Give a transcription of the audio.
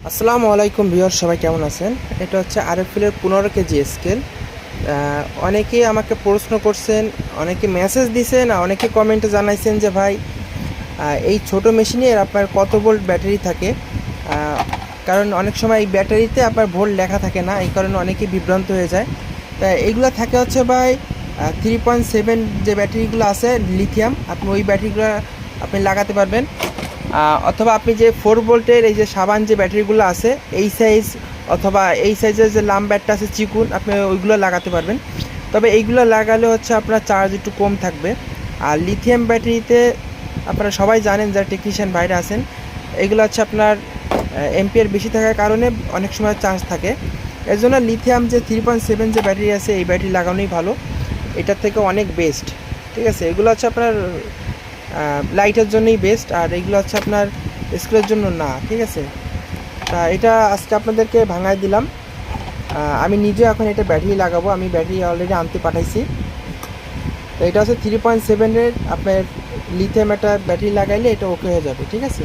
আসসালামু আলাইকুম ভিউয়ার, সবাই কেমন আছেন? এটা হচ্ছে আরএফএলের 15 কেজি স্কেল। অনেকেই আমাকে প্রশ্ন করছেন, অনেকে মেসেজ দিছেন, অনেকে কমেন্টে জানাইছেন যে ভাই এই ছোট মেশিনের আপনার কত ভোল্ট ব্যাটারি থাকে। কারণ অনেক সময় এই ব্যাটারিতে আপনার ভোল্ট লেখা থাকে না, এই কারণে অনেকেই বিভ্রান্ত হয়ে যায়। তাই এইগুলো থাকে হচ্ছে ভাই 3.7 যে ব্যাটারিগুলো আছে লিথিয়াম, আপনি ওই ব্যাটারিগুলো আপনি লাগাতে পারবেন। অথবা আপনি যে 4 ভোল্টের এই যে সাবান যে ব্যাটারিগুলো আছে এই সাইজ, অথবা এই সাইজের যে লাম ব্যাটটা আছে চিকুন, আপনি ওইগুলো লাগাতে পারবেন। তবে এইগুলো লাগালে হচ্ছে আপনার চার্জ একটু কম থাকবে। আর লিথিয়াম ব্যাটারিতে আপনারা সবাই জানেন, যারা টেকনিশিয়ান বাইরে আছেন, এগুলো হচ্ছে আপনার এম্পিয়ার বেশি থাকার কারণে অনেক সময় চার্জ থাকে। এর জন্য লিথিয়াম যে 3.7 যে ব্যাটারি আছে এই ব্যাটারি লাগানোই ভালো, এটার থেকে অনেক বেস্ট। ঠিক আছে, এগুলো হচ্ছে আপনার লাইটের জন্যই বেস্ট, আর এইগুলো হচ্ছে আপনার স্কুলের জন্য না। ঠিক আছে, তা এটা আজকে আপনাদেরকে ভাঙায় দিলাম। আমি নিজে এখন এটা ব্যাটারি লাগাবো, আমি ব্যাটারি অলরেডি আনতে পাঠাইছি। তো এটা হচ্ছে 3.7-এর আপনার লিথিয়াম একটা ব্যাটারি লাগাইলে এটা ওকে হয়ে যাবে। ঠিক আছে।